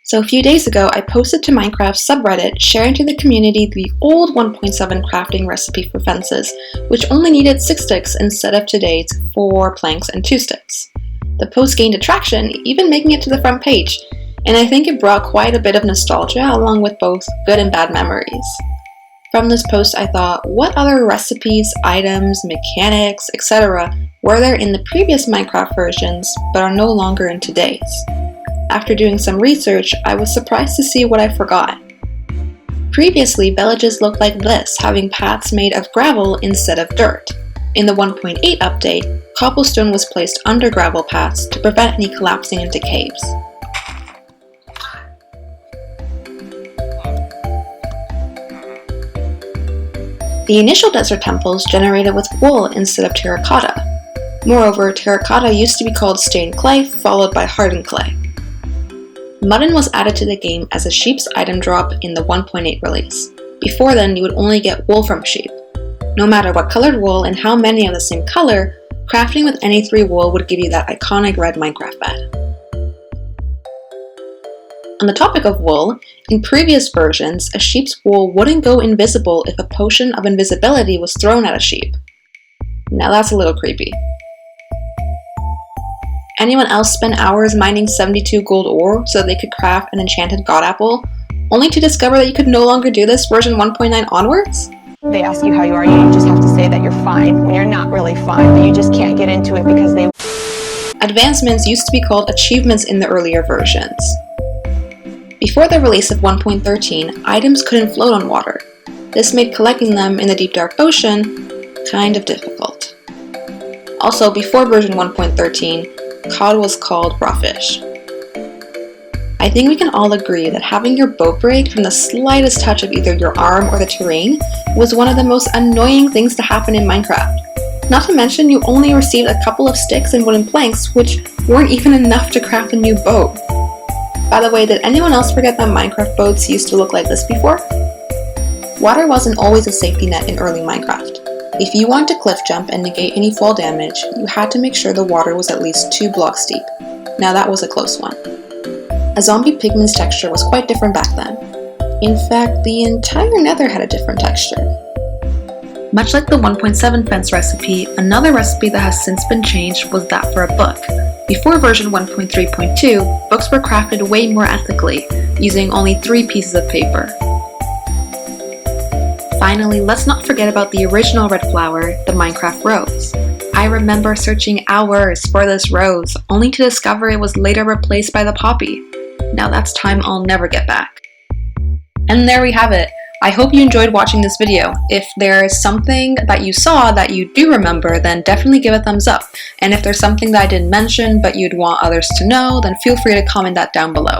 So a few days ago, I posted to Minecraft's subreddit sharing to the community the old 1.7 crafting recipe for fences, which only needed 6 sticks instead of today's 4 planks and 2 sticks. The post gained attraction, even making it to the front page, and I think it brought quite a bit of nostalgia along with both good and bad memories. From this post, I thought, what other recipes, items, mechanics, etc. were there in the previous Minecraft versions but are no longer in today's? After doing some research, I was surprised to see what I forgot. Previously, villages looked like this, having paths made of gravel instead of dirt. In the 1.8 update, cobblestone was placed under gravel paths to prevent any collapsing into caves. The initial desert temples generated with wool instead of terracotta. Moreover, terracotta used to be called stained clay, followed by hardened clay. Mutton was added to the game as a sheep's item drop in the 1.8 release. Before then, you would only get wool from sheep. No matter what colored wool and how many of the same color, crafting with any 3 wool would give you that iconic red Minecraft bed. On the topic of wool, in previous versions, a sheep's wool wouldn't go invisible if a potion of invisibility was thrown at a sheep. Now that's a little creepy. Anyone else spend hours mining 72 gold ore so they could craft an enchanted god apple, only to discover that you could no longer do this version 1.9 onwards? They ask you how you are, you just have to say that you're fine when you're not really fine, but you just can't get into it because they... Advancements used to be called achievements in the earlier versions. Before the release of 1.13, items couldn't float on water. This made collecting them in the deep dark ocean kind of difficult. Also, before version 1.13, cod was called raw fish. I think we can all agree that having your boat break from the slightest touch of either your arm or the terrain was one of the most annoying things to happen in Minecraft. Not to mention, you only received a couple of sticks and wooden planks, which weren't even enough to craft a new boat. By the way, did anyone else forget that Minecraft boats used to look like this before? Water wasn't always a safety net in early Minecraft. If you wanted to cliff jump and negate any fall damage, you had to make sure the water was at least 2 blocks deep. Now that was a close one. A zombie pigman's texture was quite different back then. In fact, the entire nether had a different texture. Much like the 1.7 fence recipe, another recipe that has since been changed was that for a book. Before version 1.3.2, books were crafted way more ethically, using only 3 pieces of paper. Finally, let's not forget about the original red flower, the Minecraft rose. I remember searching hours for this rose, only to discover it was later replaced by the poppy. Now that's time I'll never get back. And there we have it. I hope you enjoyed watching this video. If there's something that you saw that you do remember, then definitely give a thumbs up. And if there's something that I didn't mention but you'd want others to know, then feel free to comment that down below.